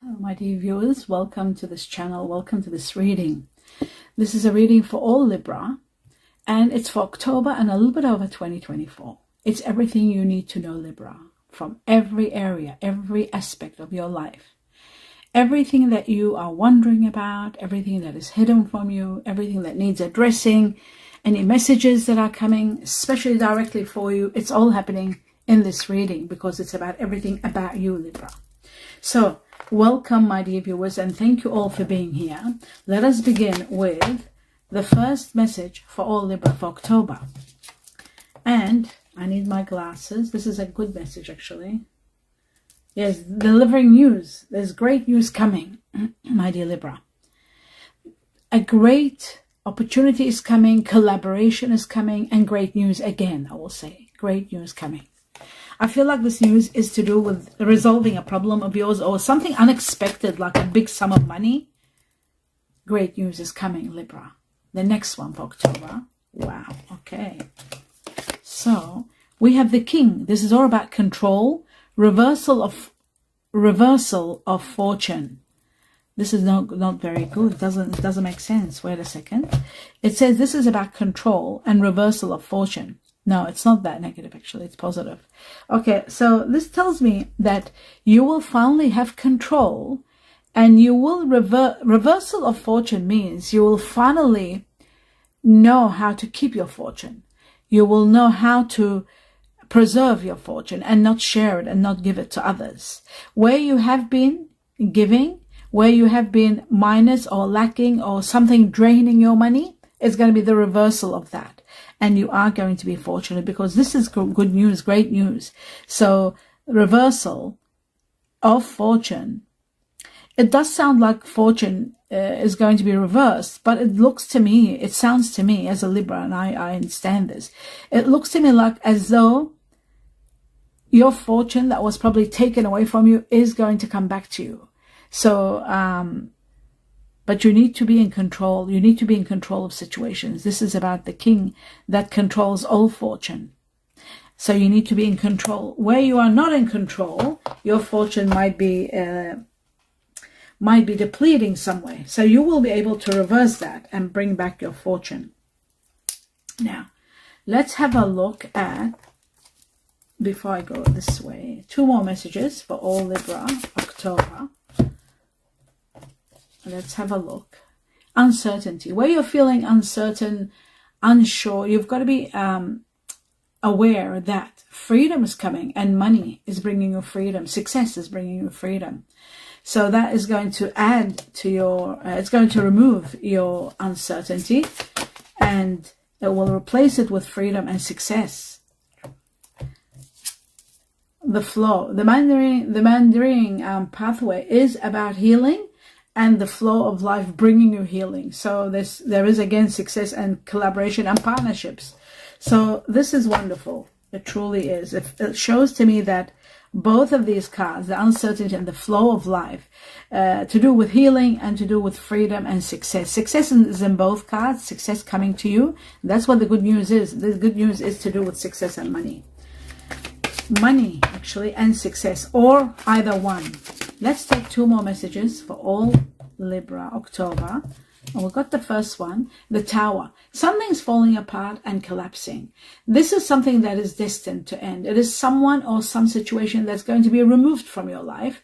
Hello, my dear viewers. Welcome to this channel. Welcome to this reading. This is a reading for all Libra, and it's for October and a little bit over 2024. It's everything you need to know, Libra, from every area, every aspect of your life. Everything that you are wondering about, everything that is hidden from you, everything that needs addressing, any messages that are coming, especially directly for you, it's all happening in this reading because it's about everything about you, Libra. So, welcome, my dear viewers, and thank you all for being here. Let us begin with the first message for all Libra for October. And I need my glasses. This is a good message, actually. Yes, delivering news. There's great news coming, my dear Libra. A great opportunity is coming, collaboration is coming, and great news again, I will say. Great news coming. I feel like this news is to do with resolving a problem of yours or something unexpected, like a big sum of money. Great news is coming, Libra. The next one for October. Wow, okay. So, we have the King. This is all about control, reversal of fortune. This is not very good. It doesn't make sense. Wait a second. It says this is about control and reversal of fortune. No, it's not that negative, actually. It's positive. Okay, so this tells me that you will finally have control, and you will reversal of fortune means you will finally know how to keep your fortune. You will know how to preserve your fortune and not share it and not give it to others. Where you have been giving, where you have been minus or lacking or something draining your money, it's going to be the reversal of that. And you are going to be fortunate because this is good news, great news. So, reversal of fortune. It does sound like fortune is going to be reversed, but it looks to me, it sounds to me as a Libra, and I understand this. It looks to me like as though your fortune that was probably taken away from you is going to come back to you. So, but you need to be in control. You need to be in control of situations. This is about the King that controls all fortune. So you need to be in control. Where you are not in control, your fortune might be depleting some way. So you will be able to reverse that and bring back your fortune. Now, let's have a look at, before I go this way, 2 more messages for all Libra, October. Let's have a look. Uncertainty. Where you're feeling uncertain, unsure, you've got to be aware that freedom is coming and money is bringing you freedom. Success is bringing you freedom. So that is going to add to your, it's going to remove your uncertainty and it will replace it with freedom and success. The flow. The Mandarin pathway is about healing and the flow of life bringing you healing. So there is again success and collaboration and partnerships. So this is wonderful. It truly is. It shows to me that both of these cards, the uncertainty and the flow of life, to do with healing and to do with freedom and success. Success is in both cards, success coming to you. That's what the good news is. The good news is to do with success and money. Money, actually, and success, or either one. Let's take 2 more messages for all Libra, October. And we've got the first one, the Tower. Something's falling apart and collapsing. This is something that is destined to end. It is someone or some situation that's going to be removed from your life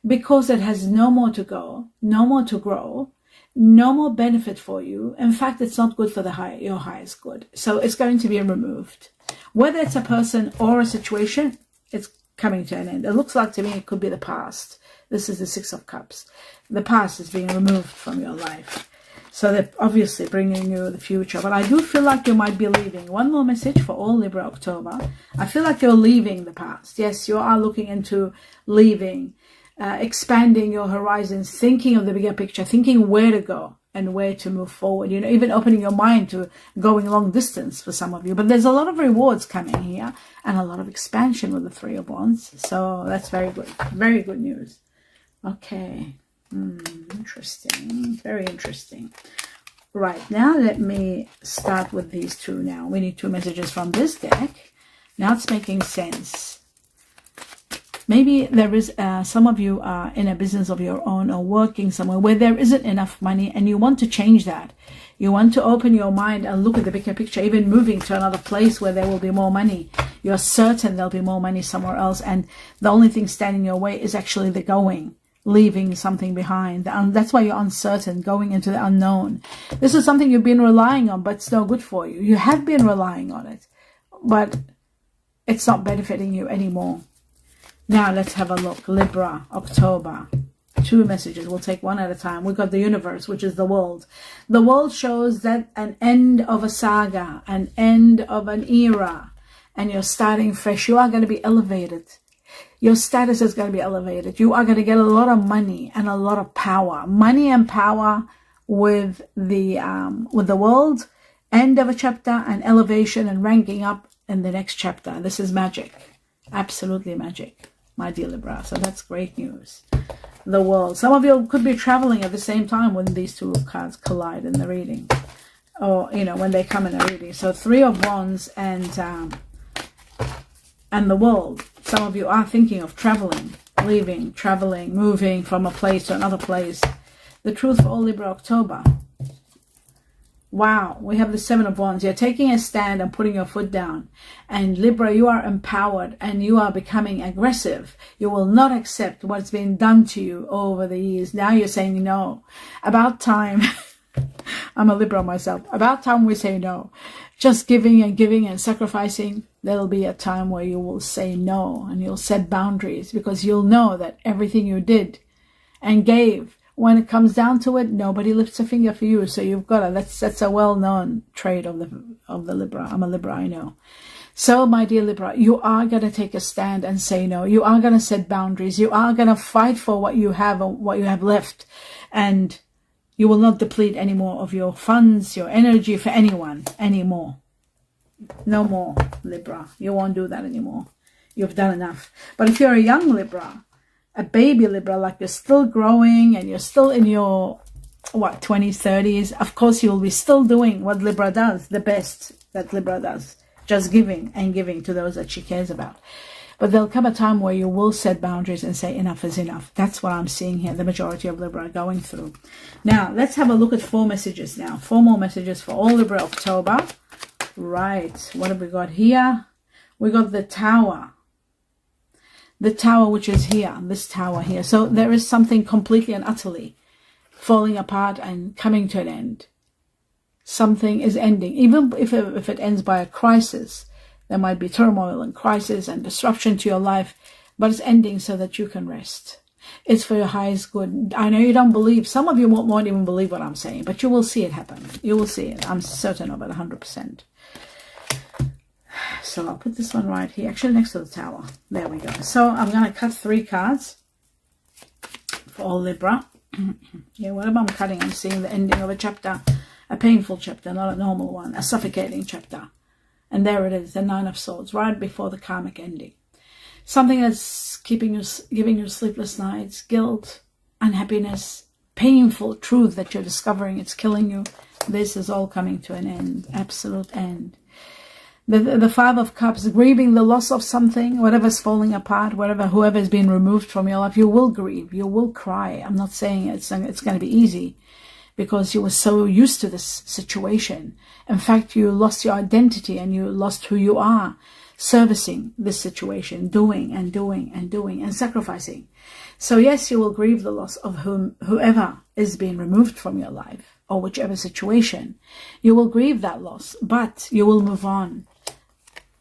because it has no more to go, no more to grow, no more benefit for you. In fact, it's not good for your highest good. So it's going to be removed. Whether it's a person or a situation, it's coming to an end. It looks like to me it could be the past. This is the 6 of Cups. The past is being removed from your life. So they're obviously bringing you the future. But I do feel like you might be leaving. 1 more message for all Libra October. I feel like you're leaving the past. Yes, you are looking into leaving, expanding your horizons, thinking of the bigger picture, thinking where to go and where to move forward. You know, even opening your mind to going long distance for some of you. But there's a lot of rewards coming here and a lot of expansion with the 3 of Wands. So that's very good. Very good news. Okay. Interesting. Very interesting. Right. Now let me start with these 2 now. We need 2 messages from this deck. Now it's making sense. Maybe there is, some of you are in a business of your own or working somewhere where there isn't enough money, and you want to change that. You want to open your mind and look at the bigger picture, even moving to another place where there will be more money. You're certain there'll be more money somewhere else, and the only thing standing in your way is actually the going, leaving something behind. That's why you're uncertain, going into the unknown. This is something you've been relying on, but it's no good for you. You have been relying on it, but it's not benefiting you anymore. Now let's have a look. Libra, October. 2 messages. We'll take one at a time. We've got the universe, which is the world. The world shows that an end of a saga, an end of an era, and you're starting fresh. You are going to be elevated. Your status is going to be elevated. You are going to get a lot of money and a lot of power. Money and power with the world. End of a chapter and elevation and ranking up in the next chapter. This is magic. Absolutely magic, my dear Libra. So that's great news. The world. Some of you could be traveling at the same time when these two cards collide in the reading, or when they come in a reading. So 3 of Wands and the world. Some of you are thinking of traveling, leaving, traveling, moving from a place to another place. The truth for all Libra October. Wow, we have the 7 of Wands. You're taking a stand and putting your foot down. And Libra, you are empowered and you are becoming aggressive. You will not accept what's been done to you over the years. Now you're saying no. About time. I'm a Libra myself. About time we say no. Just giving and sacrificing. There'll be a time where you will say no and you'll set boundaries, because you'll know that everything you did and gave, when it comes down to it, nobody lifts a finger for you. So you've got to, that's a well-known trait of the Libra. I'm a Libra, I know. So my dear Libra, you are going to take a stand and say no. You are going to set boundaries. You are going to fight for what you have and what you have left. And you will not deplete any more of your funds, your energy for anyone anymore. No more, Libra. You won't do that anymore. You've done enough. But if you're a young Libra, a baby Libra, like you're still growing and you're still in your 20s, 30s, of course you will be still doing what Libra does, the best that Libra does, just giving and giving to those that she cares about. But there'll come a time where you will set boundaries and say enough is enough. That's what I'm seeing here, the majority of Libra are going through. Now let's have a look at 4 messages now. 4 more messages for all Libra October. Right, what have we got here? We got the Tower. The Tower, which is here, this Tower here. So there is something completely and utterly falling apart and coming to an end. Something is ending. Even if it ends by a crisis, there might be turmoil and crisis and disruption to your life, but it's ending so that you can rest. It's for your highest good. I know you don't believe. Some of you won't even believe what I'm saying, but you will see it happen. You will see it. I'm certain of it, 100%. So I'll put this one right here, actually next to the Tower. There we go. So I'm going to cut 3 cards for all Libra. Yeah, whatever I'm cutting, I'm seeing the ending of a chapter, a painful chapter, not a normal one, a suffocating chapter. And there it is, the 9 of Swords, right before the karmic ending. Something that's giving you sleepless nights, guilt, unhappiness, painful truth that you're discovering, it's killing you. This is all coming to an end, absolute end. The 5 of Cups, grieving the loss of something, whatever's falling apart, whoever's been removed from your life, you will grieve, you will cry. I'm not saying it's going to be easy, because you were so used to this situation. In fact, you lost your identity and you lost who you are, servicing this situation, doing and sacrificing. So yes, you will grieve the loss of whoever is being removed from your life, or whichever situation. You will grieve that loss, but you will move on.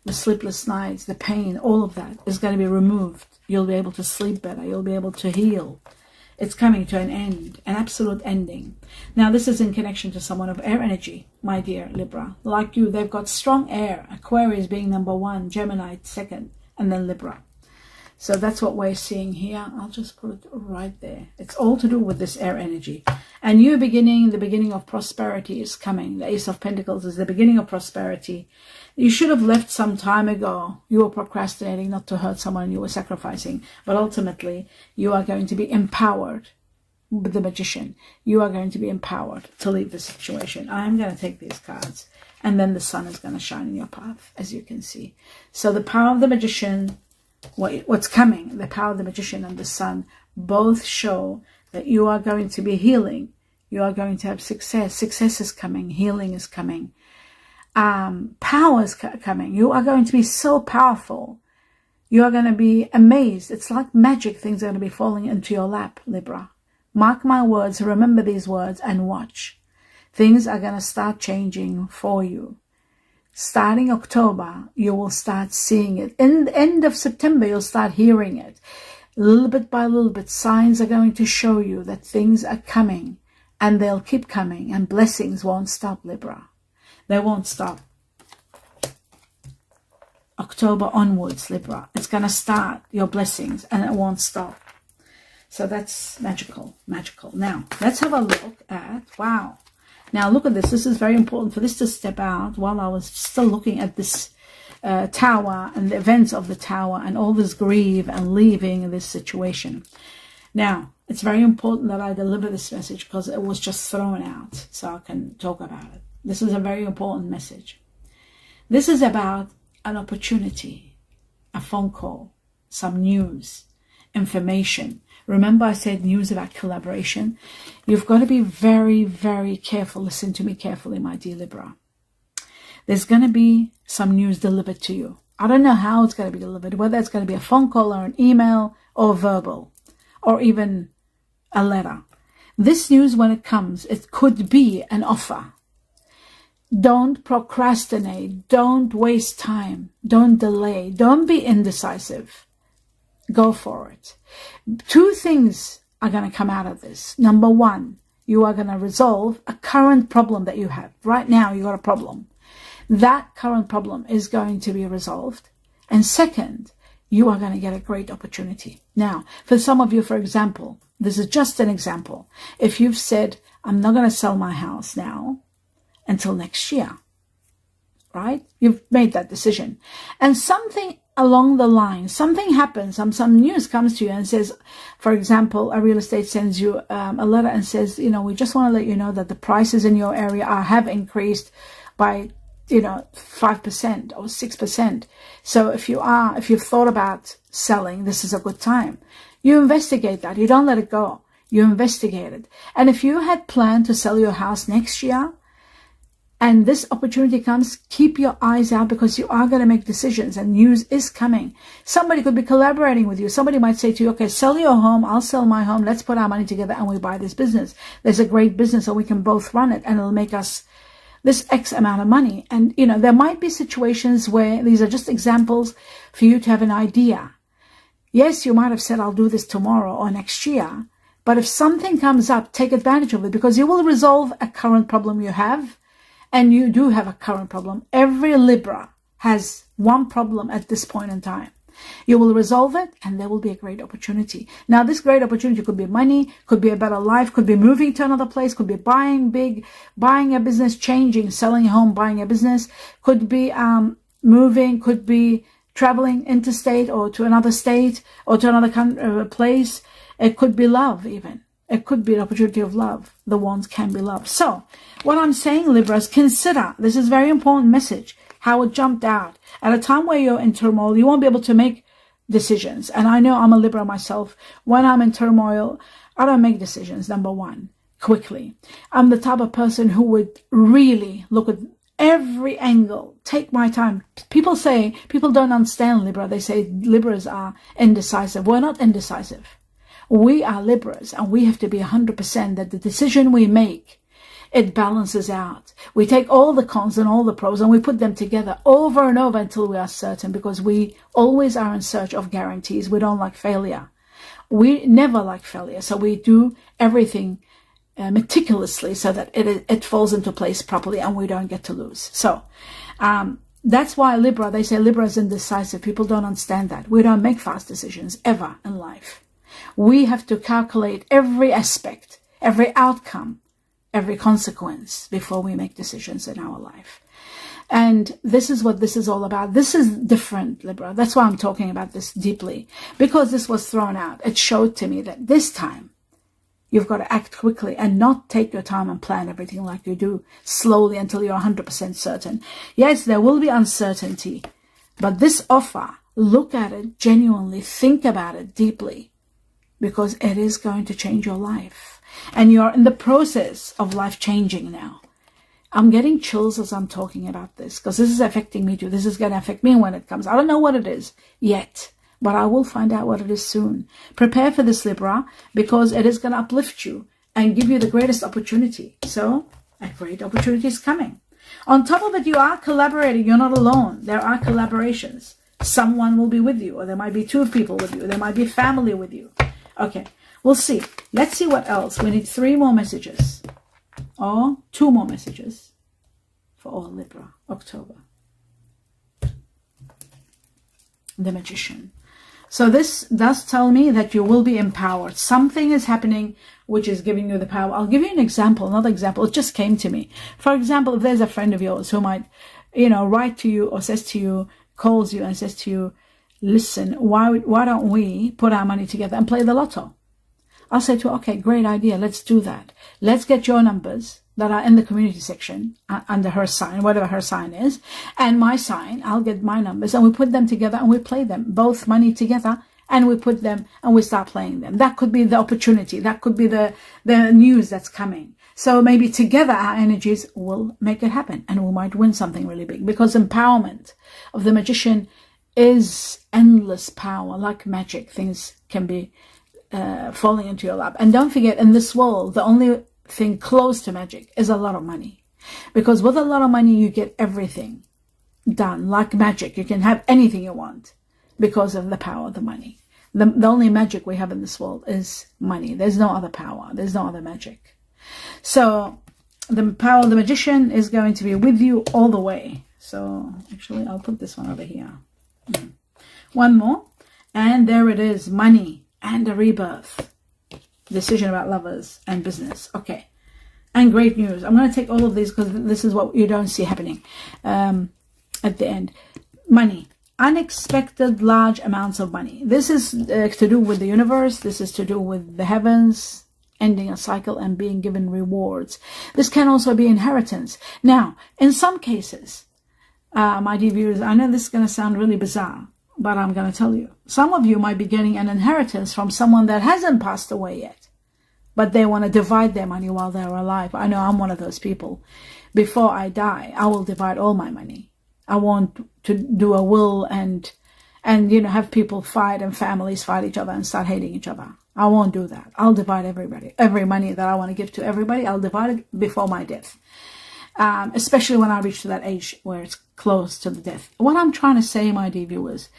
The sleepless nights, the pain, all of that is going to be removed. You'll be able to sleep better. You'll be able to heal. It's coming to an end, an absolute ending. Now, this is in connection to someone of air energy, my dear Libra. Like you, they've got strong air. Aquarius being number 1, Gemini 2nd, and then Libra. So that's what we're seeing here. I'll just put it right there. It's all to do with this air energy. A new beginning, the beginning of prosperity is coming. The Ace of Pentacles is the beginning of prosperity. You should have left some time ago. You were procrastinating not to hurt someone, you were sacrificing. But ultimately, you are going to be empowered with the Magician. You are going to be empowered to leave the situation. I'm going to take these cards. And then the sun is going to shine in your path, as you can see. So the power of the Magician, what's coming, the power of the Magician and the Sun, both show that you are going to be healing. You are going to have success. Success is coming. Healing is coming. Power is coming. You are going to be so powerful. You are going to be amazed. It's like magic. Things are going to be falling into your lap, Libra. Mark my words. Remember these words and watch. Things are going to start changing for you. Starting October, you will start seeing it. In the end of September, you'll start hearing it. Little bit by little bit, signs are going to show you that things are coming, and they'll keep coming, and blessings won't stop, Libra. They won't stop. October onwards, Libra. It's going to start, your blessings, and it won't stop. So that's magical, magical. Now, let's have a look at, wow. Now, look at this. This is very important for this to step out while I was still looking at this tower and the events of the tower and all this grief and leaving this situation. Now, it's very important that I deliver this message because it was just thrown out so I can talk about it. This is a very important message. This is about an opportunity, a phone call, some news, information. Remember I said news about collaboration? You've got to be very, very careful. Listen to me carefully, my dear Libra. There's going to be some news delivered to you. I don't know how it's going to be delivered, whether it's going to be a phone call or an email or verbal or even a letter. This news, when it comes, it could be an offer. Don't procrastinate. Don't waste time. Don't delay. Don't be indecisive. Go for it. Two things are going to come out of this. Number one, you are going to resolve a current problem that you have. Right now, you got a problem. That current problem is going to be resolved. And second, you are going to get a great opportunity. Now, for some of you, for example, this is just an example. If you've said, I'm not going to sell my house now until next year, right? You've made that decision. And something along the line, something happens, some news comes to you and says, for example, a real estate sends you a letter and says, we just want to let you know that the prices in your area have increased by 5% or 6%. So if you've thought about selling, this is a good time. You investigate that. You don't let it go. You investigate it. And if you had planned to sell your house next year and this opportunity comes, keep your eyes out because you are going to make decisions and news is coming. Somebody could be collaborating with you. Somebody might say to you, okay, sell your home. I'll sell my home. Let's put our money together and we buy this business. There's a great business and we can both run it and it'll make us this X amount of money. And, there might be situations where these are just examples for you to have an idea. Yes, you might have said, I'll do this tomorrow or next year. But if something comes up, take advantage of it because you will resolve a current problem you have. And you do have a current problem. Every Libra has one problem at this point in time. You will resolve it and there will be a great opportunity. Now, this great opportunity could be money, could be a better life, could be moving to another place, could be buying big, buying a business, changing, selling a home, buying a business, could be moving, could be traveling interstate or to another state or to another place. It could be love even. It could be an opportunity of love. The wands can be love. So what I'm saying, Libras, consider, this is a very important message, how it jumped out. At a time where you're in turmoil, you won't be able to make decisions. And I know I'm a Libra myself. When I'm in turmoil, I don't make decisions, number one, quickly. I'm the type of person who would really look at every angle, take my time. People don't understand Libra. They say Libras are indecisive. We're not indecisive. We are Libras and we have to be 100% that the decision we make, it balances out. We take all the cons and all the pros and we put them together over and over until we are certain because we always are in search of guarantees. We don't like failure. We never like failure. So we do everything meticulously so that it falls into place properly and we don't get to lose. So that's why Libra, they say Libra is indecisive. People don't understand that. We don't make fast decisions ever in life. We have to calculate every aspect, every outcome, every consequence before we make decisions in our life. And this is what this is all about. This is different, Libra. That's why I'm talking about this deeply. Because this was thrown out, it showed to me that this time you've got to act quickly and not take your time and plan everything like you do slowly until you're 100% certain. Yes, there will be uncertainty, but this offer, look at it genuinely, think about it deeply, because it is going to change your life. And you're in the process of life changing now. I'm getting chills as I'm talking about this, because this is affecting me too. This is going to affect me when it comes. I don't know what it is yet, but I will find out what it is soon. Prepare for this, Libra, because it is going to uplift you and give you the greatest opportunity. So a great opportunity is coming. On top of it, you are collaborating. You're not alone. There are collaborations. Someone will be with you, or there might be two people with you. There might be family with you. Okay, we'll see. Let's see what else. We need 3 more messages, or 2 more messages for all Libra, October. The Magician. So this does tell me that you will be empowered. Something is happening which is giving you the power. I'll give you an example, another example. It just came to me. For example, if there's a friend of yours who might, write to you or says to you, calls you and says to you, listen, why don't we put our money together and play the lotto? I'll say to her, okay, great idea. Let's do that. Let's get your numbers that are in the community section under her sign, whatever her sign is, and my sign. I'll get my numbers and we put them together and we play them, both money together, and we put them and we start playing them. That could be the opportunity. That could be the news that's coming. So maybe together our energies will make it happen and we might win something really big, because empowerment of the Magician is endless power, like magic. Things can be falling into your lap. And don't forget, in this world, the only thing close to magic is a lot of money, because with a lot of money you get everything done like magic. You can have anything you want because of the power of the money. The only magic we have in this world is money. There's no other power. There's no other magic. So the power of the Magician is going to be with you all the way. So actually I'll put this one over here. One more, and there it is, money and a rebirth. Decision about lovers and business. Okay. And great news. I'm going to take all of these because this is what you don't see happening at the end. Money. Unexpected large amounts of money. This is to do with the universe. This is to do with the heavens, ending a cycle and being given rewards. This can also be inheritance. Now, in some cases, my dear viewers, I know this is going to sound really bizarre, but I'm going to tell you. Some of you might be getting an inheritance from someone that hasn't passed away yet, but they want to divide their money while they're alive. I know I'm one of those people. Before I die, I will divide all my money. I want to do a will and have people fight and families fight each other and start hating each other. I won't do that. I'll divide every money that I want to give to everybody. I'll divide it before my death. Especially when I reach to that age where it's close to the death. What I'm trying to say, my dear viewers,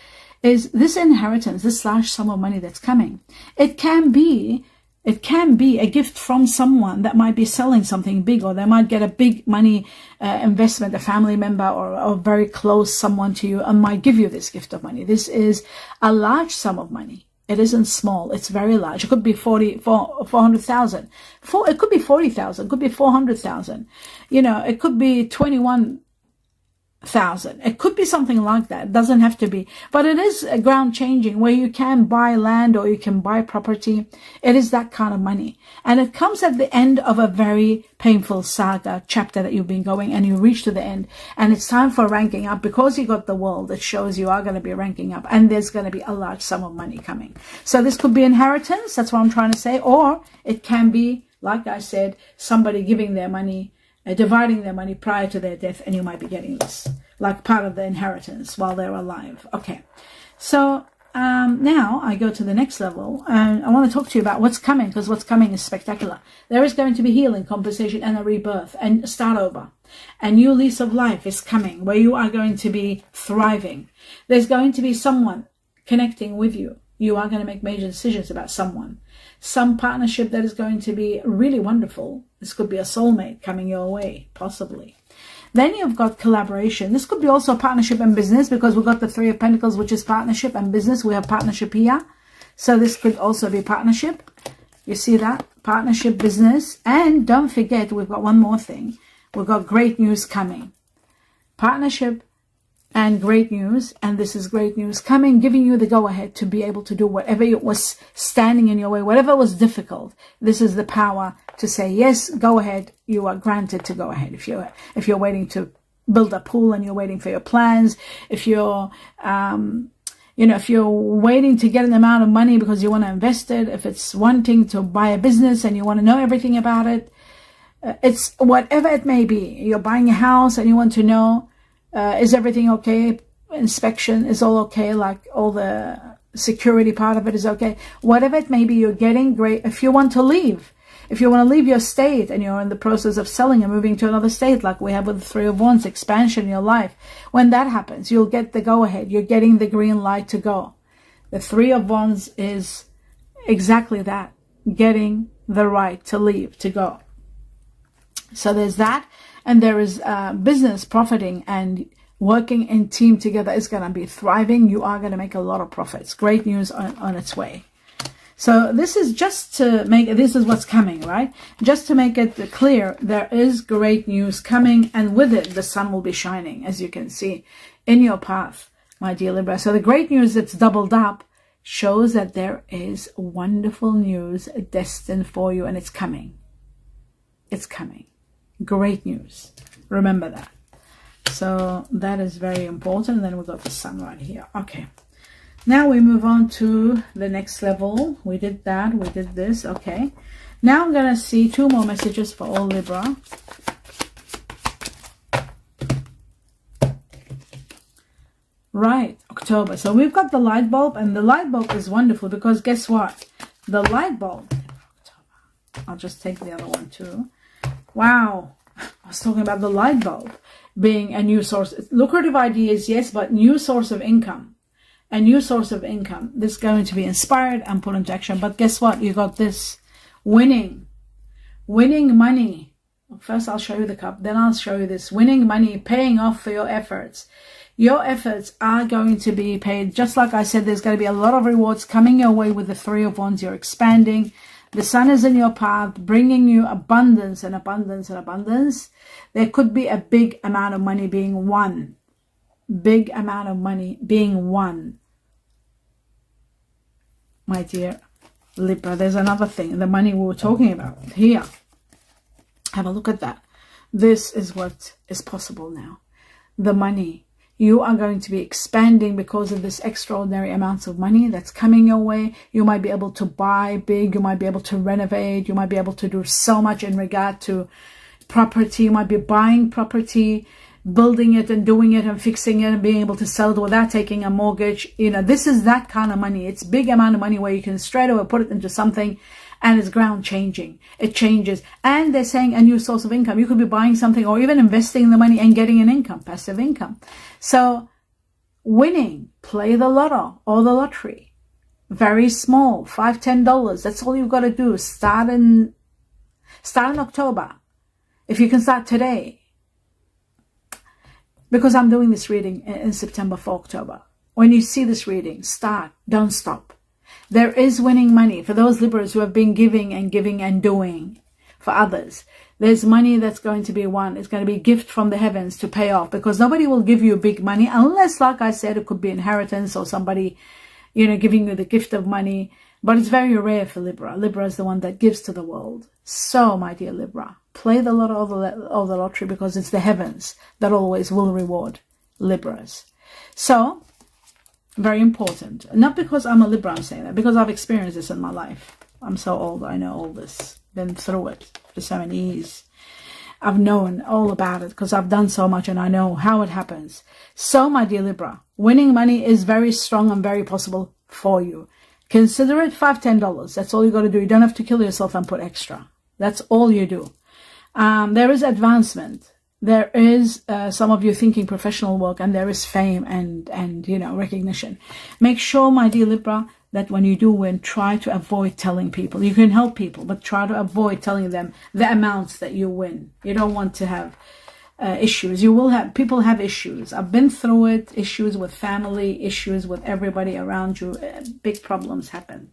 is this inheritance, this large sum of money that's coming, it can be a gift from someone that might be selling something big, or they might get a big money investment, a family member or very close someone to you, and might give you this gift of money. This is a large sum of money. It isn't small. It's very large. It could be 400,000. It could be 40,000. It could be 400,000. It could be 21,000. It could be something like that. It doesn't have to be. But it is a ground changing where you can buy land or you can buy property. It is that kind of money. And it comes at the end of a very painful saga chapter that you've been going, and you reach to the end. And it's time for ranking up. Because you got the world, it shows you are going to be ranking up. And there's going to be a large sum of money coming. So this could be inheritance. That's what I'm trying to say. Or it can be, like I said, somebody giving their money, dividing their money prior to their death, and you might be getting this like part of the inheritance while they're alive. Okay, so now I go to the next level, and I want to talk to you about what's coming, because what's coming is spectacular. There is going to be healing, compensation, and a rebirth, and start over. A new lease of life is coming where you are going to be thriving. There's going to be someone connecting with you. You are going to make major decisions about someone. Some partnership that is going to be really wonderful. This could be a soulmate coming your way, possibly. Then you've got collaboration. This could be also partnership and business, because we've got the 3 of Pentacles, which is partnership and business. We have partnership here. So this could also be partnership. You see that? Partnership, business. And don't forget, we've got one more thing. We've got great news coming. Partnership and great news. And this is great news coming, giving you the go-ahead to be able to do whatever was standing in your way, whatever was difficult. This is the power to say, yes, go ahead. You are granted to go ahead. If you're waiting to build a pool and you're waiting for your plans, if you're You know, if you're waiting to get an amount of money because you want to invest it, if it's wanting to buy a business and you want to know everything about it, it's whatever it may be. You're buying a house and you want to know, is everything okay? Inspection is all okay, like all the security part of it is okay. Whatever it may be, you're getting great. If you want to leave, if you want to leave your state and you're in the process of selling and moving to another state, like we have with the Three of Wands, expansion in your life, when that happens, you'll get the go-ahead. You're getting the green light to go. The Three of Wands is exactly that, getting the right to leave, to go. So there's that, and there is business profiting, and working in team together is going to be thriving. You are going to make a lot of profits. Great news on its way. So this is just to make, this is what's coming, right? Just to make it clear, there is great news coming, and with it, the sun will be shining, as you can see, in your path, my dear Libra. So the great news that's doubled up shows that there is wonderful news destined for you, and it's coming. It's coming. Great news. Remember that. So that is very important. And then we've got the sun right here. Okay. Now we move on to the next level. We did that. We did this. Okay. Now I'm going to see 2 more messages for all Libra. Right. October. So we've got the light bulb, and the light bulb is wonderful because guess what? The light bulb. I'll just take the other one too. Wow. I was talking about the light bulb being a new source. Lucrative ideas, yes, but new source of income. A new source of income. This is going to be inspired and put into action. But guess what? You got this. Winning. Winning money. First I'll show you the cup. Then I'll show you this. Winning money. Paying off for your efforts. Your efforts are going to be paid. Just like I said, there's going to be a lot of rewards coming your way with the Three of Wands. You're expanding. The sun is in your path, bringing you abundance and abundance and abundance. There could be a big amount of money being won. Big amount of money being won. My dear Libra, there's another thing. The money we were talking about here. Have a look at that. This is what is possible now. The money. You are going to be expanding because of this extraordinary amounts of money that's coming your way. You might be able to buy big. You might be able to renovate. You might be able to do so much in regard to property. You might be buying property, building it and doing it and fixing it and being able to sell it without taking a mortgage. You know, this is that kind of money. It's big amount of money where you can straight away put it into something and it's ground changing. It changes. And they're saying a new source of income. You could be buying something or even investing the money and getting an income, passive income. So winning, play the lotto or the lottery. Very small, $5, $10. That's all you've got to do. Start in October. If you can start today. Because I'm doing this reading in September for October. When you see this reading, start. Don't stop. There is winning money for those Libras who have been giving and doing for others. There's money that's going to be won. It's going to be a gift from the heavens to pay off, because nobody will give you big money unless, like I said, it could be inheritance or somebody, you know, giving you the gift of money. But it's very rare for Libra. Libra is the one that gives to the world. So, my dear Libra, play the lotto or the lottery, because it's the heavens that always will reward Libras. So, very important. Not because I'm a Libra, I'm saying that, because I've experienced this in my life. I'm so old, I know all this. Been through it for so many years. I've known all about it because I've done so much and I know how it happens. So, my dear Libra, winning money is very strong and very possible for you. Consider it $5, $10. That's all you got to do. You don't have to kill yourself and put extra. That's all you do. There is advancement. There is some of you thinking professional work, and there is fame and you know, recognition. Make sure, my dear Libra, that when you do win, try to avoid telling people. You can help people, but try to avoid telling them the amounts that you win. You don't want to have issues. You will have, people have issues. I've been through it. Issues with family, issues with everybody around you. Big problems happen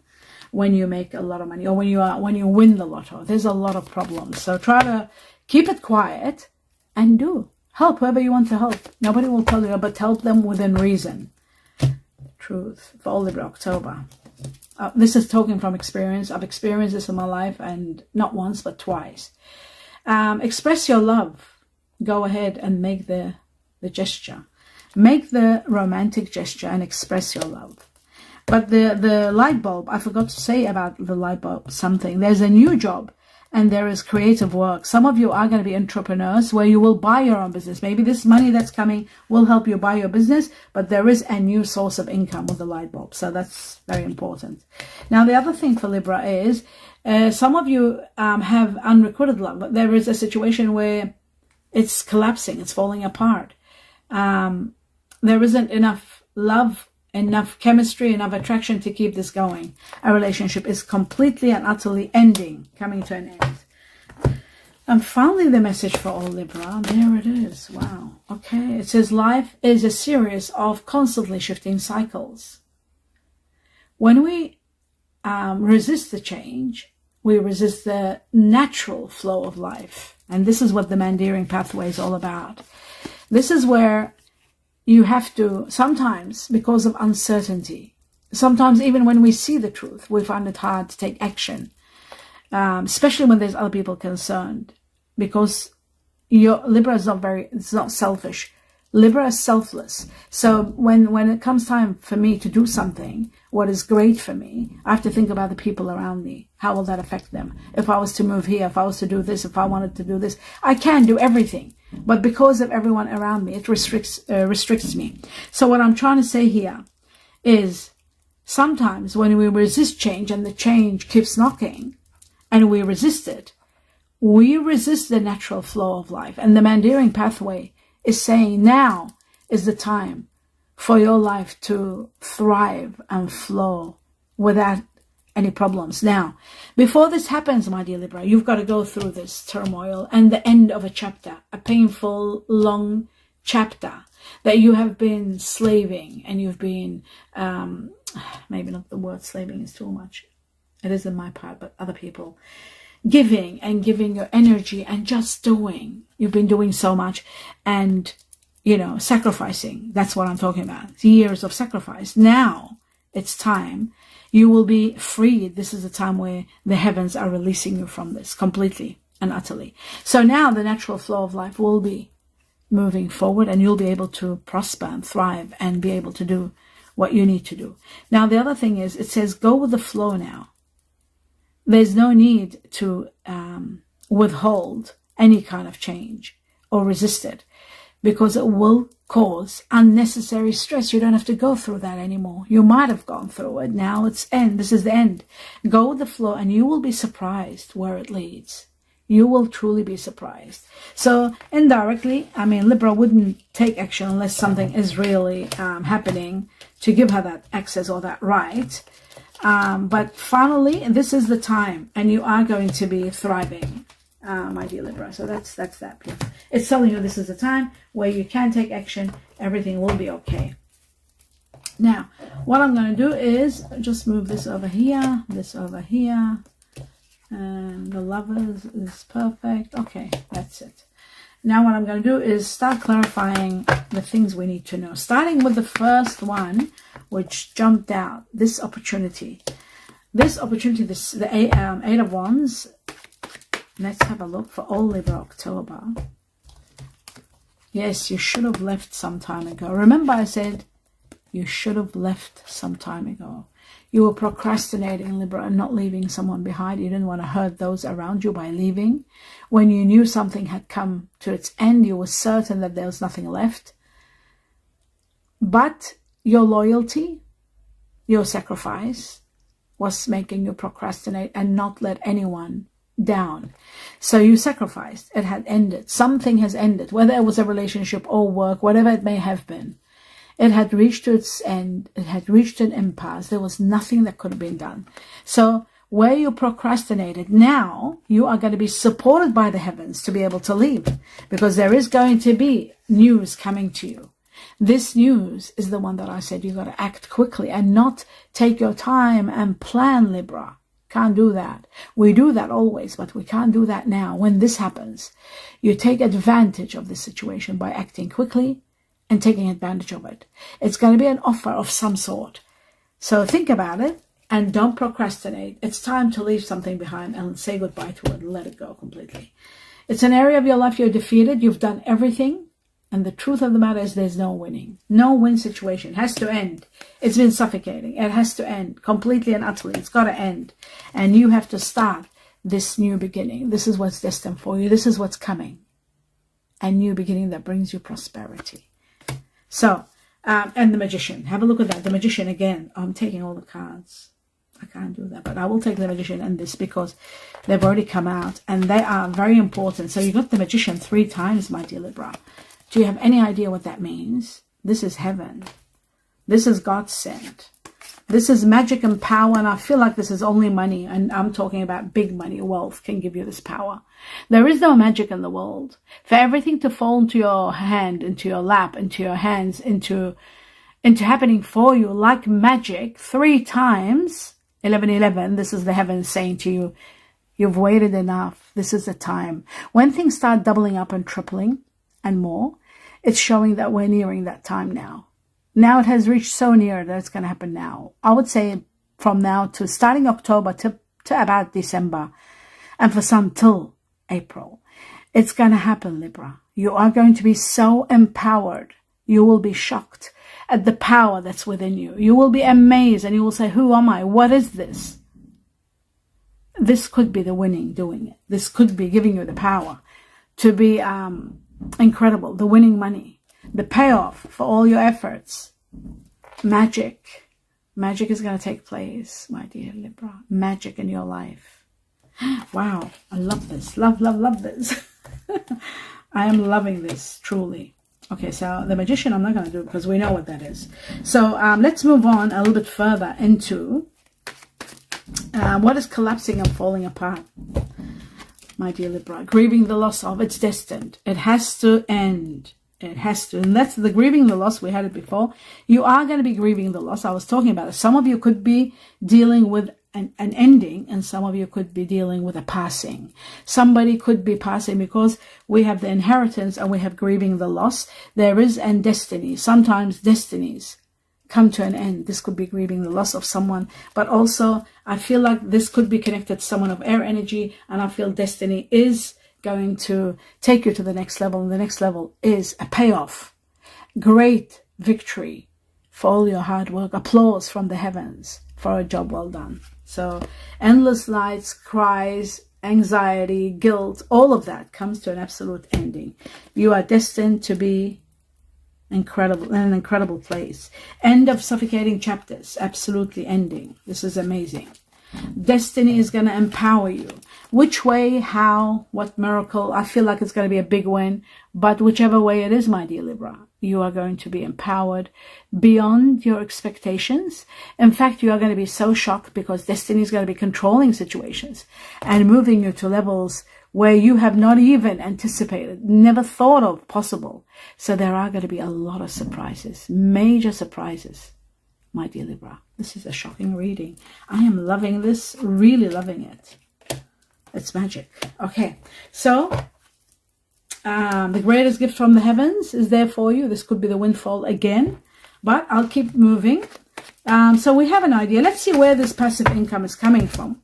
when you make a lot of money, or when you win the lotto. There's a lot of problems. So try to keep it quiet and do. Help whoever you want to help. Nobody will tell you, but help them within reason. Truth for all Libra October. This is talking from experience. I've experienced this in my life, and not once but twice. Express your love. Go ahead and make the gesture. Make the romantic gesture and express your love. But the light bulb, I forgot to say about the light bulb something. There's a new job and there is creative work. Some of you are going to be entrepreneurs where you will buy your own business. Maybe this money that's coming will help you buy your business, but there is a new source of income with the light bulb. So that's very important. Now, the other thing for Libra is some of you have unrequited love, but there is a situation where it's collapsing, it's falling apart. There isn't enough love, enough chemistry, enough attraction to keep this going. A relationship is completely and utterly ending, coming to an end. And finally, the message for all Libra, there it is. Wow. Okay. It says life is a series of constantly shifting cycles. When we resist the change, we resist the natural flow of life. And this is what the Mandarin pathway is all about. This is where you have to, sometimes because of uncertainty, sometimes even when we see the truth, we find it hard to take action, especially when there's other people concerned, because Libra is it's not selfish. Libra is selfless. So when it comes time for me to do something, what is great for me, I have to think about the people around me. How will that affect them? If I was to move here, if I was to do this, if I wanted to do this, I can do everything. But because of everyone around me, it restricts me. So what I'm trying to say here is sometimes when we resist change and the change keeps knocking and we resist it, we resist the natural flow of life. And the Mandarin pathway is saying now is the time for your life to thrive and flow without any problems. Now, before this happens, my dear Libra, you've got to go through this turmoil and the end of a chapter, a painful, long chapter that you have been slaving and you've been, maybe not the word slaving is too much. It isn't my part, but other people. Giving and giving your energy and just doing. You've been doing so much and, sacrificing. That's what I'm talking about. Years of sacrifice. Now it's time. You will be freed. This is a time where the heavens are releasing you from this completely and utterly. So now the natural flow of life will be moving forward and you'll be able to prosper and thrive and be able to do what you need to do. Now, the other thing is, it says go with the flow now. There's no need to withhold any kind of change or resist it because it will cause unnecessary stress. You don't have to go through that anymore. You might have gone through it. Now it's end. This is the end. Go with the flow and you will be surprised where it leads. You will truly be surprised. So indirectly, Libra wouldn't take action unless something is really happening to give her that access or that right. But finally, this is the time and you are going to be thriving, my dear Libra. So that's that piece. It's telling you this is a time where you can take action. Everything will be okay. Now, what I'm going to do is just move this over here, and the Lovers is perfect. Okay, that's it. Now what I'm going to do is start clarifying the things we need to know. Starting with the first one, which jumped out, this opportunity. The Eight of Wands. Let's have a look for all Libra October. Yes, you should have left some time ago. Remember I said you should have left some time ago. You were procrastinating, Libra, and not leaving someone behind. You didn't want to hurt those around you by leaving. When you knew something had come to its end, you were certain that there was nothing left. But your loyalty, your sacrifice was making you procrastinate and not let anyone down. So you sacrificed. It had ended. Something has ended, whether it was a relationship or work, whatever it may have been. It had reached its end. It had reached an impasse. There was nothing that could have been done. So where you procrastinated, now you are going to be supported by the heavens to be able to leave, because there is going to be news coming to you. This news is the one that I said you got to act quickly and not take your time and plan, Libra. Can't do that. We do that always, but we can't do that now. When this happens, you take advantage of the situation by acting quickly and taking advantage of it. It's going to be an offer of some sort. So think about it and don't procrastinate. It's time to leave something behind and say goodbye to it and let it go completely. It's an area of your life you're defeated. You've done everything. And the truth of the matter is there's no winning. No win situation. It has to end. It's been suffocating. It has to end completely and utterly. It's got to end. And you have to start this new beginning. This is what's destined for you. This is what's coming. A new beginning that brings you prosperity. So, and the Magician. Have a look at that. The Magician again. I'm taking all the cards. I can't do that, but I will take the Magician and this because they've already come out and they are very important. So you got the Magician 3 times, my dear Libra. Do you have any idea what that means? This is heaven. This is God sent. This is magic and power, and I feel like this is only money, and I'm talking about big money. Wealth can give you this power. There is no magic in the world. For everything to fall into your hand, into your lap, into your hands, into happening for you like magic 3 times, 1111, this is the heavens saying to you, you've waited enough. This is the time. When things start doubling up and tripling and more, it's showing that we're nearing that time now. Now it has reached so near that it's going to happen now. I would say from now to starting October to about December, and for some till April. It's going to happen, Libra. You are going to be so empowered. You will be shocked at the power that's within you. You will be amazed and you will say, who am I? What is this? This could be the winning doing it. This could be giving you the power to be incredible. The winning money, the payoff for all your efforts. Magic. Magic is going to take place, my dear Libra. Magic in your life. Wow. I love this. Love, love, love this. I am loving this, truly. Okay, so the Magician, I'm not going to do it because we know what that is. So let's move on a little bit further into what is collapsing and falling apart, my dear Libra. Grieving the loss of, it's destined. It has to end. It has to. And that's the grieving the loss. We had it before. You are going to be grieving the loss. I was talking about it. Some of you could be dealing with an ending, and some of you could be dealing with a passing. Somebody could be passing because we have the inheritance and we have grieving the loss. There is an destiny. Sometimes destinies come to an end. This could be grieving the loss of someone, but also I feel like this could be connected to someone of air energy, and I feel destiny is going to take you to the next level, and the next level is a payoff. Great victory for all your hard work. Applause from the heavens for a job well done. So endless nights, cries, anxiety, guilt, all of that comes to an absolute ending. You are destined to be incredible, in an incredible place. End of suffocating chapters, absolutely ending. This is amazing. Destiny is going to empower you. Which way, how, what miracle? I feel like it's going to be a big win, but whichever way it is, my dear Libra, you are going to be empowered beyond your expectations. In fact, you are going to be so shocked because destiny is going to be controlling situations and moving you to levels where you have not even anticipated, never thought of possible. So there are going to be a lot of surprises, major surprises, my dear Libra. This is a shocking reading. I am loving this, really loving it. It's magic. Okay, so the greatest gift from the heavens is there for you. This could be the windfall again, but I'll keep moving. So we have an idea. Let's see where this passive income is coming from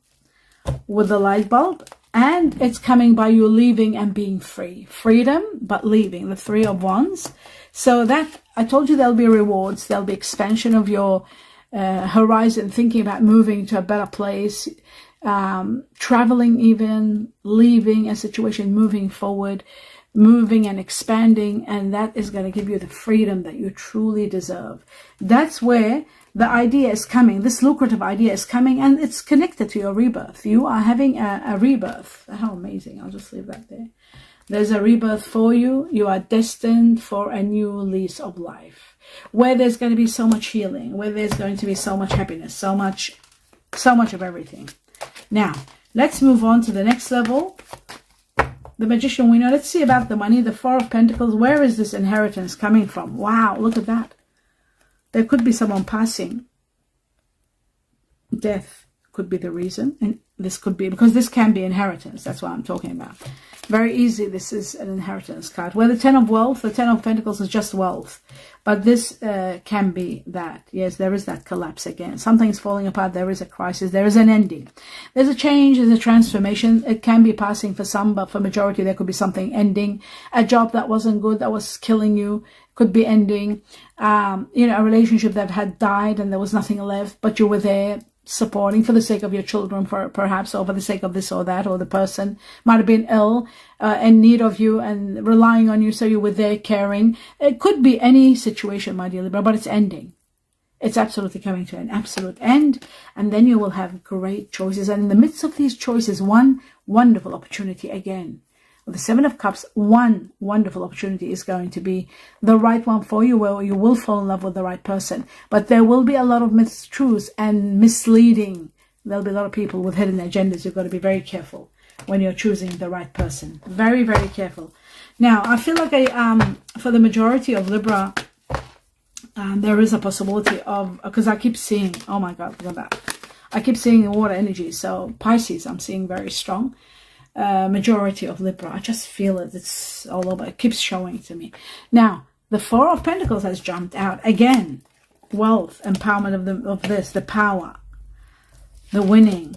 with the light bulb. And it's coming by you leaving and being free. Freedom, but leaving. The 3 of Wands. So that, I told you there'll be rewards. There'll be expansion of your horizon, thinking about moving to a better place, traveling even, leaving a situation, moving forward, moving and expanding, and that is going to give you the freedom that you truly deserve. That's where the idea is coming. This lucrative idea is coming, and it's connected to your rebirth. You are having a rebirth. How amazing. I'll just leave that there. There's a rebirth for you. You are destined for a new lease of life, where there's going to be so much healing, where there's going to be so much happiness, so much of everything. Now, let's move on to the next level. The Magician, we know. Let's see about the money. The 4 of Pentacles. Where is this inheritance coming from? Wow, look at that. There could be someone passing. Death. could be the reason. And this could be, because this can be inheritance. That's what I'm talking about. Very easy. This is an inheritance card. Where the Ten of Wealth, the Ten of Pentacles is just wealth. But this can be that. Yes, there is that collapse again. Something's falling apart. There is a crisis. There is an ending. There's a change. There's a transformation. It can be passing for some, but for majority, there could be something ending. A job that wasn't good, that was killing you, could be ending. You know, a relationship that had died and there was nothing left, but you were there supporting for the sake of your children, for perhaps, or for the sake of this or that, or the person might have been ill, in need of you and relying on you, so you were there caring. It could be any situation, my dear Libra, but it's ending. It's absolutely coming to an absolute end, and then you will have great choices. And in the midst of these choices, one wonderful opportunity again. With the Seven of Cups, one wonderful opportunity is going to be the right one for you, where you will fall in love with the right person. But there will be a lot of mistruths and misleading. There'll be a lot of people with hidden agendas. You've got to be very careful when you're choosing the right person. Very, very careful. Now, I feel like for the majority of Libra, there is a possibility of, because I keep seeing, oh my God, look at that. I keep seeing the water energy. So Pisces, I'm seeing very strong. Majority of Libra, I just feel it. It's all over. It keeps showing to me. Now, the Four of Pentacles has jumped out again. Wealth, empowerment of this, the power, the winning,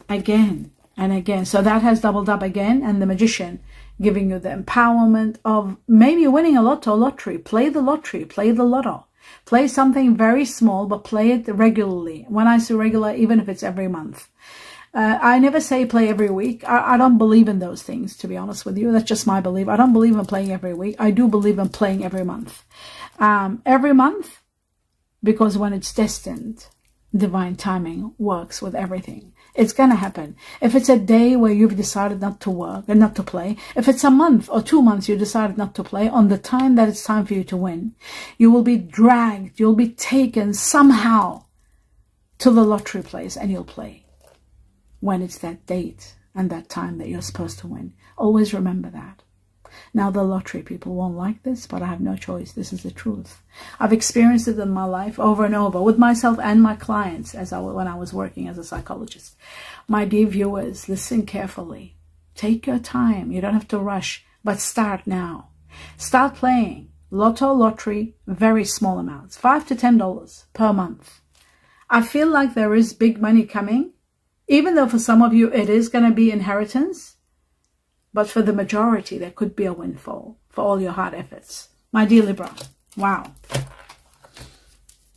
again and again. So that has doubled up again. And the Magician giving you the empowerment of maybe winning a lottery. Play the lottery, play the lotto. Play something very small, but play it regularly. When I say regular, even if it's every month. I never say play every week. I don't believe in those things, to be honest with you. That's just my belief. I don't believe in playing every week. I do believe in playing every month. Every month, because when it's destined, divine timing works with everything. It's going to happen. If it's a day where you've decided not to work and not to play, if it's a month or 2 months you decided not to play, on the time that it's time for you to win, you will be dragged, you'll be taken somehow to the lottery place and you'll play. When it's that date and that time that you're supposed to win. Always remember that. Now, the lottery people won't like this, but I have no choice. This is the truth. I've experienced it in my life over and over with myself and my clients when I was working as a psychologist. My dear viewers, listen carefully. Take your time. You don't have to rush, but start now. Start playing lottery, very small amounts, $5 to $10 per month. I feel like there is big money coming. Even though for some of you it is going to be inheritance, but for the majority there could be a windfall for all your hard efforts. My dear Libra, wow.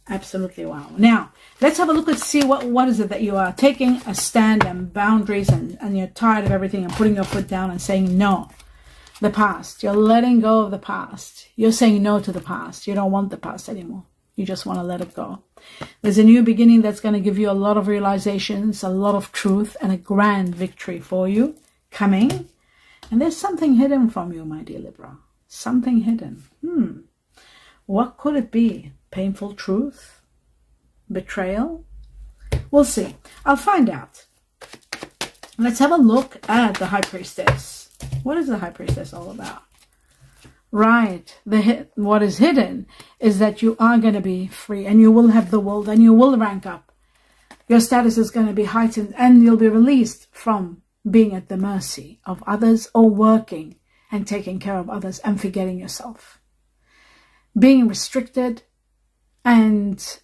Absolutely wow. Now, let's have a look and see what is it that you are taking a stand and boundaries and you're tired of everything and putting your foot down and saying no. The past. You're letting go of the past. You're saying no to the past. You don't want the past anymore. You just want to let it go. There's a new beginning that's going to give you a lot of realizations, a lot of truth, and a grand victory for you coming. And there's something hidden from you, my dear Libra. Something hidden. What could it be? Painful truth? Betrayal? We'll see. I'll find out. Let's have a look at the High Priestess. What is the High Priestess all about? Right. What is hidden is that you are going to be free and you will have the world and you will rank up. Your status is going to be heightened and you'll be released from being at the mercy of others or working and taking care of others and forgetting yourself. Being restricted and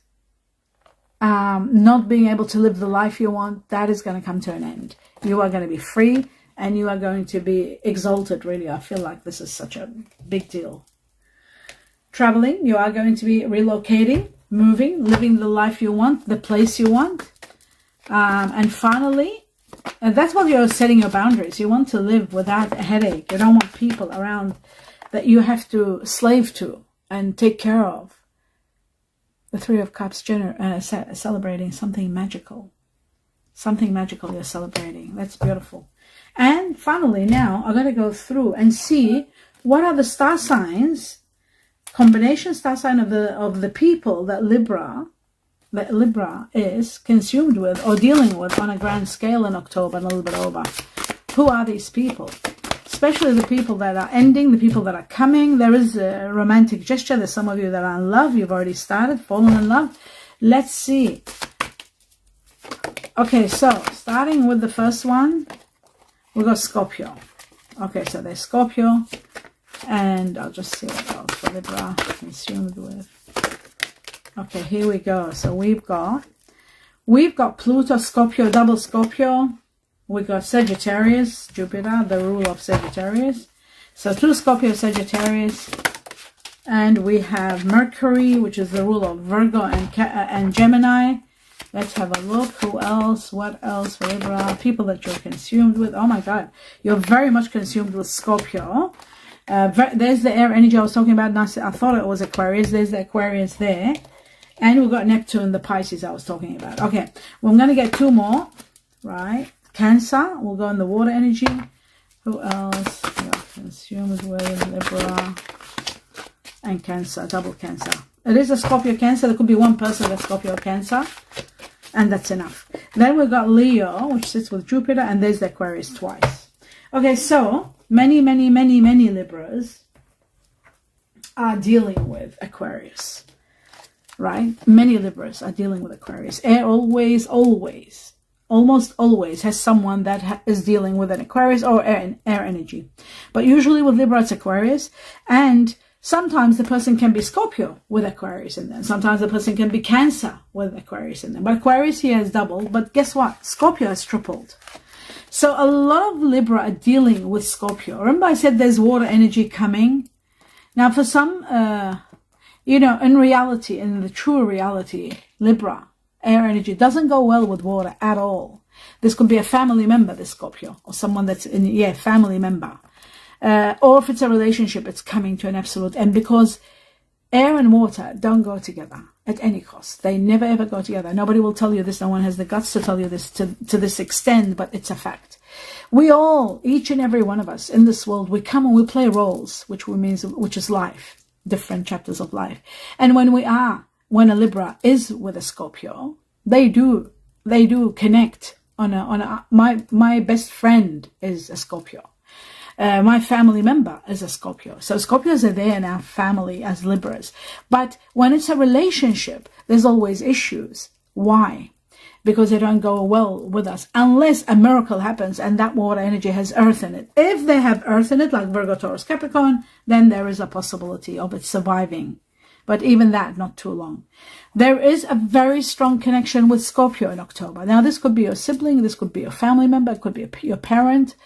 not being able to live the life you want, that is going to come to an end. You are going to be free. And you are going to be exalted, really. I feel like this is such a big deal. Traveling, you are going to be relocating, moving, living the life you want, the place you want. And finally, and that's what you're setting your boundaries. You want to live without a headache. You don't want people around that you have to slave to and take care of. The Three of Cups celebrating something magical. Something magical you're celebrating. That's beautiful. And finally, now I'm going to go through and see what are the star signs, combination star sign of the people that Libra is consumed with or dealing with on a grand scale in October and a little bit over. Who are these people? Especially the people that are ending, the people that are coming. There is a romantic gesture. There's some of you that are in love. You've already started, fallen in love. Let's see. Okay, so starting with the first one, we got Scorpio. Okay, so there's Scorpio, and I'll just see what else for Libra consumed with. Okay, here we go. So we've got Pluto, Scorpio, double Scorpio. We got Sagittarius, Jupiter, the ruler of Sagittarius. So 2 Scorpio, Sagittarius. And we have Mercury, which is the ruler of Virgo and Gemini. Let's have a look. Who else? What else for Libra? People that you're consumed with. Oh my God. You're very much consumed with Scorpio. There's the air energy I was talking about. I thought it was Aquarius. There's the Aquarius there. And we've got Neptune, the Pisces I was talking about. Okay. Well, I'm going to get 2 more. Right. Cancer. We'll go in the water energy. Who else? You're consumed with Libra and Cancer. Double Cancer. It is a Scorpio Cancer. There could be one person that's Scorpio Cancer. And that's enough. Then we've got Leo, which sits with Jupiter, and there's the Aquarius twice. Okay, so many Libras are dealing with Aquarius, right? Many Libras are dealing with Aquarius. Air always, almost always has someone that is dealing with an Aquarius or air energy. But usually with Libra, it's Aquarius, and sometimes the person can be Scorpio with Aquarius in them. Sometimes the person can be Cancer with Aquarius in them. But Aquarius here is doubled. But guess what? Scorpio has tripled. So a lot of Libra are dealing with Scorpio. Remember I said there's water energy coming? Now for some, in reality, in the true reality, Libra, air energy doesn't go well with water at all. This could be a family member, this Scorpio, or someone that's family member. Or if it's a relationship, it's coming to an absolute end, because air and water don't go together at any cost. They never ever go together. Nobody will tell you this. No one has the guts to tell you this to this extent, but it's a fact. We all, each and every one of us in this world, we come and we play roles, which is life, different chapters of life. And when a Libra is with a Scorpio, they do connect my best friend is a Scorpio. My family member is a Scorpio. So Scorpios are there in our family as Libras. But when it's a relationship, there's always issues. Why? Because they don't go well with us unless a miracle happens and that water energy has earth in it. If they have earth in it, like Virgo, Taurus, Capricorn, then there is a possibility of it surviving. But even that, not too long. There is a very strong connection with Scorpio in October. Now, this could be your sibling. This could be your family member. It could be your parent.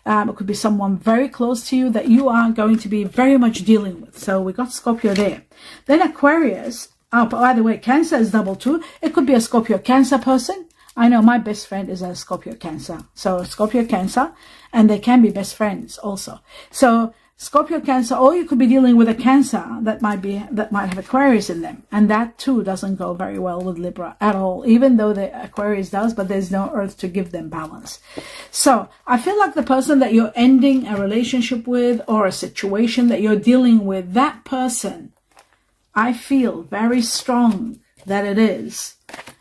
It could be someone very close to you that you are going to be very much dealing with. So we got Scorpio there. Then Aquarius. Oh, by the way, Cancer is double too. It could be a Scorpio Cancer person. I know my best friend is a Scorpio Cancer. So Scorpio Cancer, and they can be best friends also. So Scorpio Cancer, or you could be dealing with a Cancer that might have Aquarius in them, and that too doesn't go very well with Libra at all, even though the Aquarius does, but there's no earth to give them balance. So I feel like the person that you're ending a relationship with, or a situation that you're dealing with, that person, I feel very strong that it is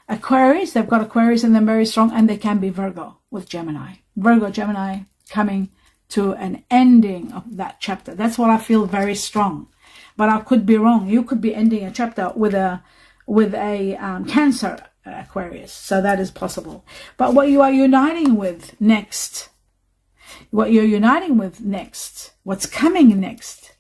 Aquarius. They've got Aquarius in them very strong, and they can be Virgo with Gemini. Virgo, Gemini coming to an ending of that chapter. That's what I feel very strong. But I could be wrong. You could be ending a chapter with a Cancer Aquarius. So that is possible. But what you are uniting with next, what's coming next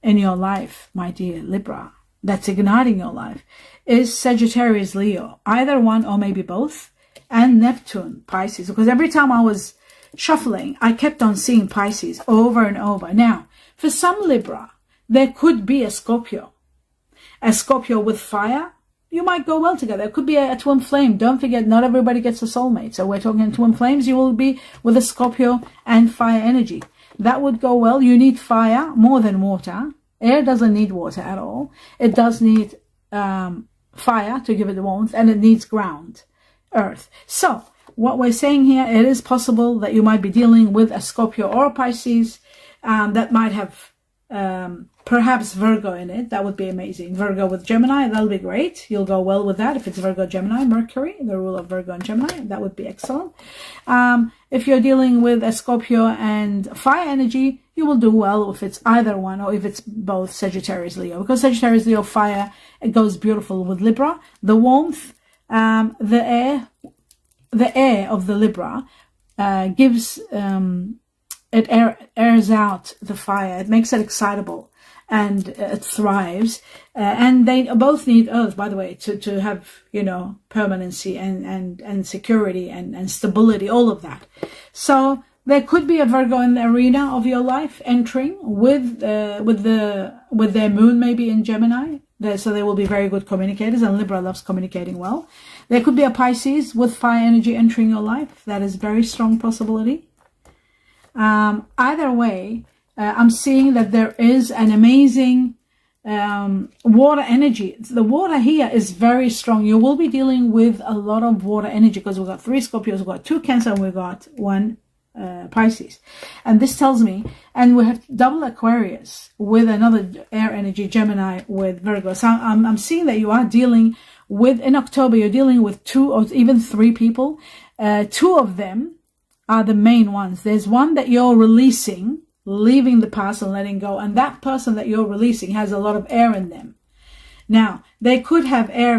in your life, my dear Libra, that's igniting your life, is Sagittarius, Leo, either one or maybe both, and Neptune, Pisces. Because every time I was shuffling, I kept on seeing Pisces over and over. Now, for some Libra, there could be a Scorpio with fire. You might go well together. It could be a twin flame. Don't forget, not everybody gets a soulmate. So we're talking twin flames. You will be with a Scorpio and fire energy. That would go well. You need fire more than water. Air doesn't need water at all. It does need fire to give it the warmth, and it needs ground, earth. So what we're saying here, it is possible that you might be dealing with a Scorpio or a Pisces that might have perhaps Virgo in it. That would be amazing. Virgo with Gemini, that'll be great. You'll go well with that if it's Virgo, Gemini, Mercury, the rule of Virgo and Gemini. That would be excellent. If you're dealing with a Scorpio and fire energy, you will do well if it's either one, or if it's both Sagittarius, Leo. Because Sagittarius, Leo, fire, it goes beautiful with Libra. The warmth, the air, the air of the Libra gives, it airs out the fire. It makes it excitable, and it thrives. And they both need earth, by the way, to have, you know, permanency and security and stability, all of that. So there could be a Virgo in the arena of your life entering with their moon maybe in Gemini. So they will be very good communicators, and Libra loves communicating well. There could be a Pisces with fire energy entering your life. That is very strong possibility. Either way, I'm seeing that there is an amazing water energy. The water here is very strong. You will be dealing with a lot of water energy because we've got 3 Scorpios, we've got 2 Cancer, and we've got 1 Pisces. And this tells me, and we have double Aquarius with another air energy, Gemini with Virgo. So I'm seeing that you are dealing with, in October, you're dealing with 2 or even 3 people. 2 of them are the main ones. There's one that you're releasing, leaving the past and letting go. And that person that you're releasing has a lot of air in them. Now, they could have air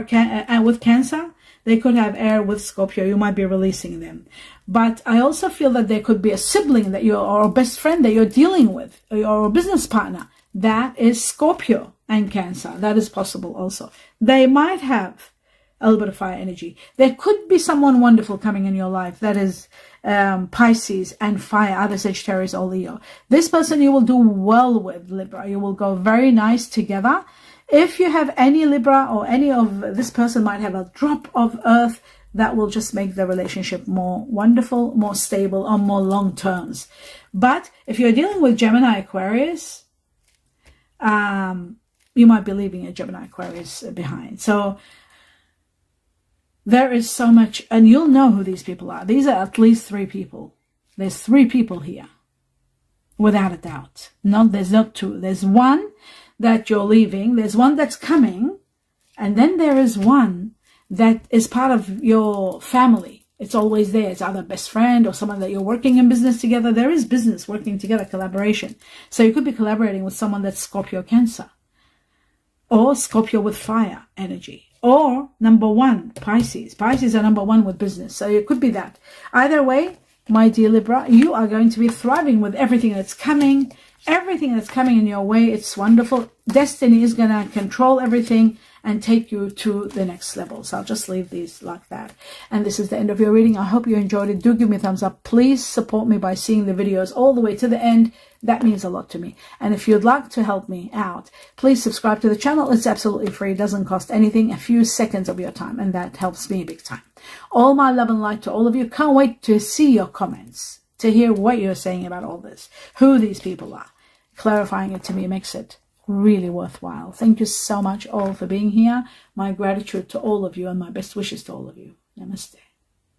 with Cancer. They could have air with Scorpio. You might be releasing them. But I also feel that there could be a sibling that or a best friend that you're dealing with, or a business partner that is Scorpio and Cancer. That is possible also. They might have a little bit of fire energy. There could be someone wonderful coming in your life that is Pisces and fire, either Sagittarius or Leo. This person you will do well with, Libra. You will go very nice together. If you have any Libra, or any of this person might have a drop of earth, that will just make the relationship more wonderful, more stable, on more long terms. But if you're dealing with Gemini Aquarius, you might be leaving a Gemini Aquarius behind. So there is so much, and you'll know who these people are. These are at least 3 people. There's 3 people here, without a doubt. There's not 2. There's 1 that you're leaving. There's 1 that's coming. And then there is 1 that is part of your family. It's always there. It's either a best friend or someone that you're working in business together. There is business, working together, collaboration. So you could be collaborating with someone that's Scorpio Cancer, or Scorpio with fire energy, or number 1, Pisces. Pisces are number 1 with business. So it could be that. Either way, my dear Libra, you are going to be thriving with everything that's coming. Everything that's coming in your way, it's wonderful. Destiny is going to control everything and take you to the next level. So I'll just leave these like that. And this is the end of your reading. I hope you enjoyed it. Do give me a thumbs up. Please support me by seeing the videos all the way to the end. That means a lot to me. And if you'd like to help me out, please subscribe to the channel. It's absolutely free. It doesn't cost anything. A few seconds of your time. And that helps me big time. All my love and light to all of you. Can't wait to see your comments, to hear what you're saying about all this, who these people are. Clarifying it to me makes it really worthwhile. Thank you so much all for being here. My gratitude to all of you, and my best wishes to all of you. Namaste.